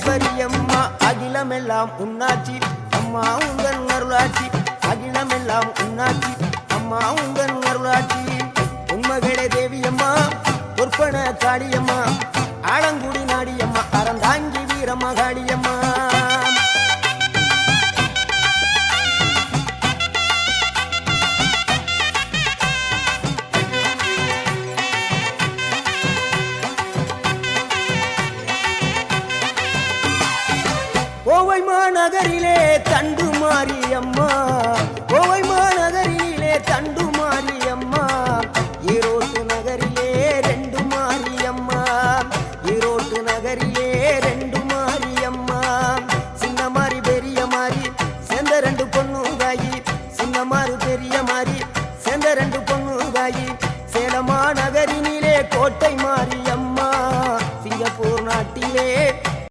மகேஸ்வரி அம்மா அகிலமெல்லாம் உன்னாட்சி அம்மா உங்கள் அருளாட்சி அகிலமெல்லாம் உன்னாட்சி அம்மா உங்கள் அருளாட்சி உண்மகளே தேவியம்மா பொற்பன காளியம்மா ஆலங்குடி நாடியம்மா அறந்தாங்கி வீரம்மா காளியம்மா கோவை மாநகரிலே தண்டு மாரியம்மா கோவை மாநகரிலே தண்டு